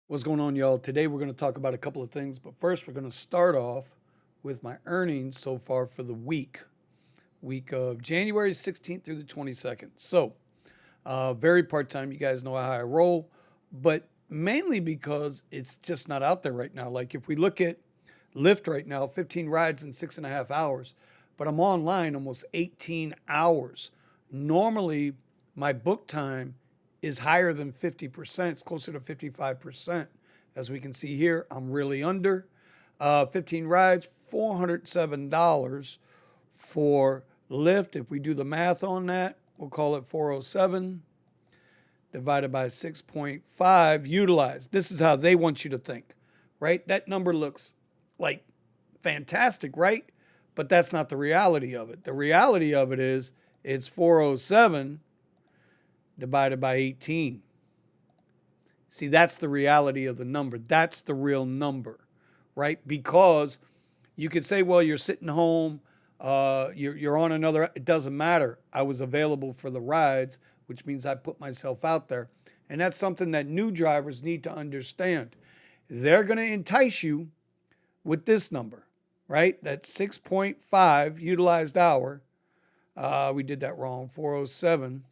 What's going on, y'all? Today we're going to talk about a couple of things, but first we're going to start off with my earnings so far for the week of January 16th through the 22nd. So, very part-time. You guys know how I roll, but mainly because it's just not out there right now. Like if we look at Lyft right now, 15 rides in 6.5 hours, but I'm online almost 18 hours. Normally, my book time is higher than 50%. It's closer to 55%. As we can see here, I'm really under. 15 rides, $407 for Lyft. If we do the math on that, we'll call it 407 divided by 6.5 utilized. This is how they want you to think, right? That number looks like fantastic, right? But that's not the reality of it. The reality of it is it's 407 divided by 18. See, that's the reality of the number. That's the real number, right? Because you could say, well, you're sitting home, you're on another, it doesn't matter. I was available for the rides, which means I put myself out there. And that's something that new drivers need to understand. They're going to entice you with this number, right? That's 6.5 utilized hour. We did that wrong, 407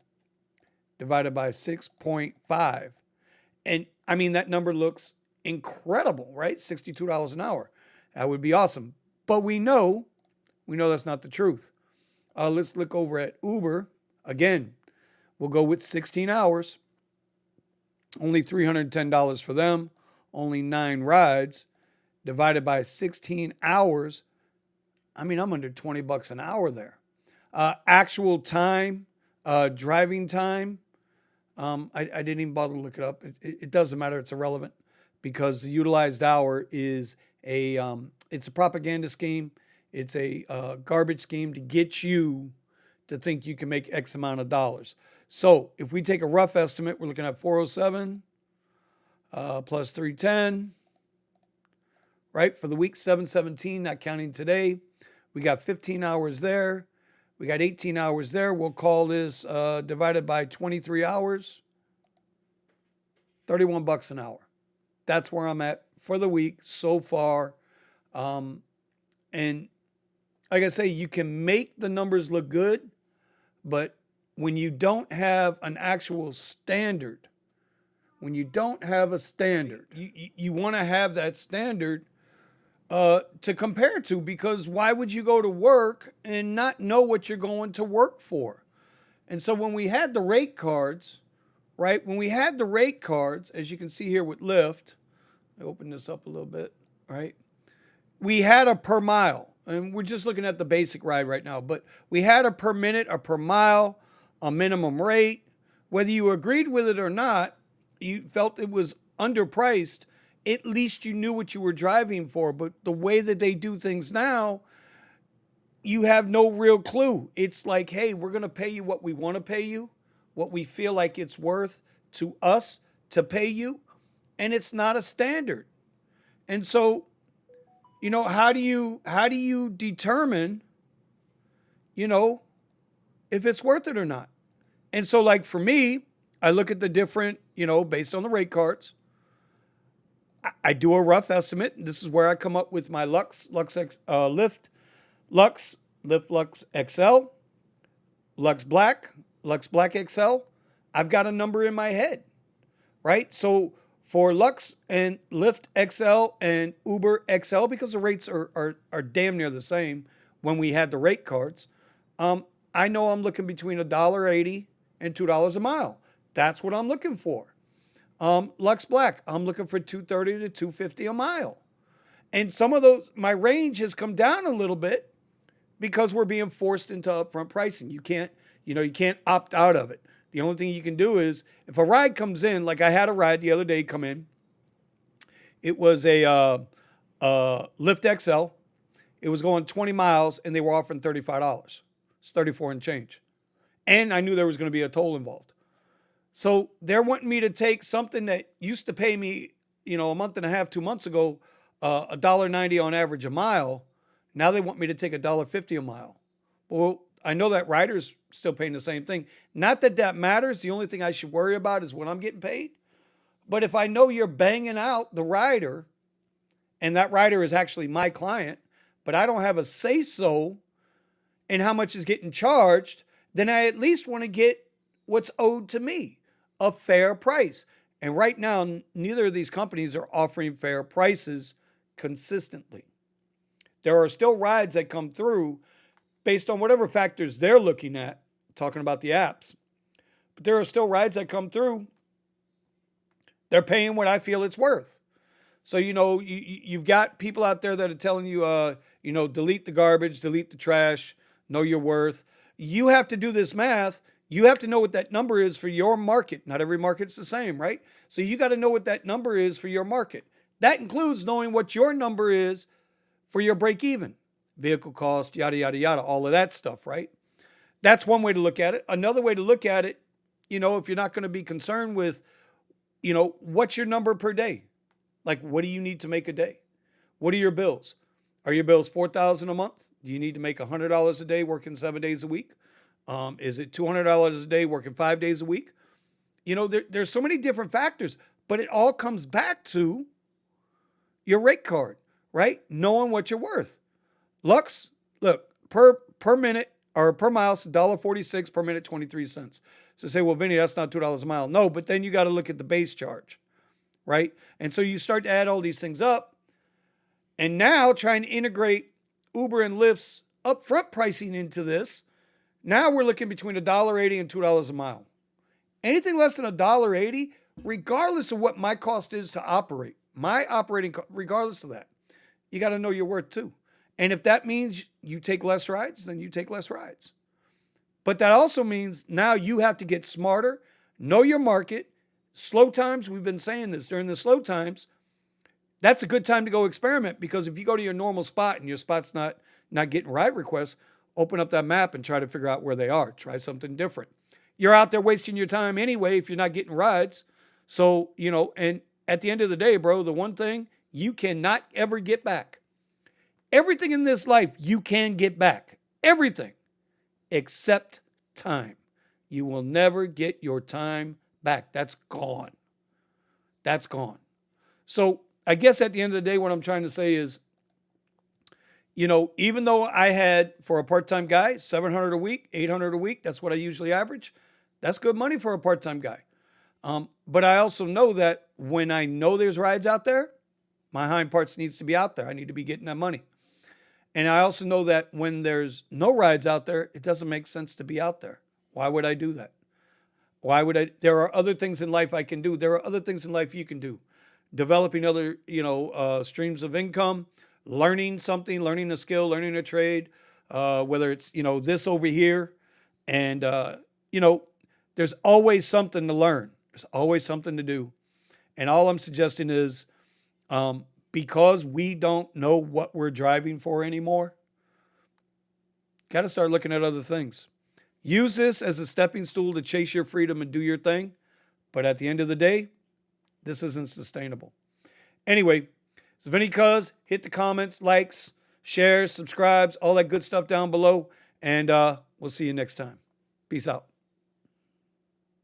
divided by 6.5. And I mean, that number looks incredible, right? $62 an hour. That would be awesome. But we know that's not the truth. Let's look over at Uber. Again, we'll go with 16 hours, only $310 for them, only 9 rides, divided by 16 hours. I mean, I'm under $20 an hour there. Actual time, driving time, I didn't even bother to look it up. It doesn't matter. It's irrelevant because the utilized hour is it's a propaganda scheme. It's a garbage scheme to get you to think you can make X amount of dollars. So if we take a rough estimate, we're looking at 407 plus 310, right? For the week 717, not counting today, we got 15 hours there. We got 18 hours there. We'll call this divided by 23 hours, $31 an hour. That's where I'm at for the week so far. And like I say, you can make the numbers look good, but when you don't have an actual standard, when you don't have a standard, you want to have that standard to compare to, because why would you go to work and not know what you're going to work for? And so when we had the rate cards, right? When we had the rate cards, as you can see here with Lyft, I open this up a little bit, right? We had a per mile, and we're just looking at the basic ride right now, but we had a per minute, a per mile, a minimum rate. Whether you agreed with it or not, you felt it was underpriced, at least you knew what you were driving for. But the way that they do things now, you have no real clue. It's like, hey, we're going to pay you what we want to pay you, what we feel like it's worth to us to pay you, and it's not a standard. And so, how do you determine, if it's worth it or not? And so, like for me, I look at the different, based on the rate cards. I do a rough estimate. This is where I come up with my Lyft Lux XL, Lux Black XL. I've got a number in my head, right? So for Lux and Lyft XL and Uber XL, because the rates are damn near the same when we had the rate cards, I know I'm looking between $1.80 and $2 a mile. That's what I'm looking for. Lux Black, I'm looking for $2.30 to $2.50 a mile. And some of those, my range has come down a little bit because we're being forced into upfront pricing. You can't opt out of it. The only thing you can do is if a ride comes in, like I had a ride the other day come in. It was a Lyft XL. It was going 20 miles and they were offering $35. It's 34 and change. And I knew there was going to be a toll involved. So they're wanting me to take something that used to pay me, a month and a half, 2 months ago, $1.90 on average a mile. Now they want me to take $1.50 a mile. Well, I know that rider's still paying the same thing. Not that that matters. The only thing I should worry about is what I'm getting paid. But if I know you're banging out the rider, and that rider is actually my client, but I don't have a say-so in how much is getting charged, then I at least want to get what's owed to me, a fair price. And right now, neither of these companies are offering fair prices consistently. There are still rides that come through based on whatever factors they're looking at, talking about the apps. But there are still rides that come through. They're paying what I feel it's worth. So, you've got people out there that are telling you, delete the garbage, delete the trash, know your worth. You have to do this math. You have to know what that number is for your market. Not every market's the same, right? So you got to know what that number is for your market. That includes knowing what your number is for your break even, vehicle cost, yada, yada, yada, all of that stuff, right? That's one way to look at it. Another way to look at it, if you're not going to be concerned with, what's your number per day? Like, what do you need to make a day? What are your bills? Are your bills $4,000 a month? Do you need to make $100 a day working 7 days a week? Is it $200 a day working 5 days a week? There's so many different factors, but it all comes back to your rate card, right? Knowing what you're worth. Lux, look, per minute or per mile, it's $1.46 per minute, 23 cents. So say, well, Vinny, that's not $2 a mile. No, but then you got to look at the base charge, right? And so you start to add all these things up, and now trying to integrate Uber and Lyft's upfront pricing into this. Now we're looking between $1.80 and $2 a mile. Anything less than $1.80, regardless of what my cost is to operate, my operating, regardless of that, you got to know your worth too. And if that means you take less rides, then you take less rides. But that also means now you have to get smarter, know your market. Slow times, we've been saying this, during the slow times, that's a good time to go experiment, because if you go to your normal spot and your spot's not getting ride requests, open up that map and try to figure out where they are. Try something different. You're out there wasting your time anyway if you're not getting rides. So, and at the end of the day, bro, the one thing you cannot ever get back. Everything in this life you can get back. Everything except time. You will never get your time back. That's gone. That's gone. So I guess at the end of the day, what I'm trying to say is, even though I had, for a part-time guy, $700 a week, $800 a week, that's what I usually average. That's good money for a part-time guy. But I also know that when I know there's rides out there, my hind parts needs to be out there. I need to be getting that money. And I also know that when there's no rides out there, it doesn't make sense to be out there. Why would I do that? There are other things in life I can do. There are other things in life you can do. Developing other, streams of income, learning something, learning a skill, learning a trade, whether it's, this over here. And, there's always something to learn. There's always something to do. And all I'm suggesting is, because we don't know what we're driving for anymore, got to start looking at other things. Use this as a stepping stool to chase your freedom and do your thing. But at the end of the day, this isn't sustainable. Anyway, it's Vinny Cuz. Hit the comments, likes, shares, subscribes, all that good stuff down below. And we'll see you next time. Peace out.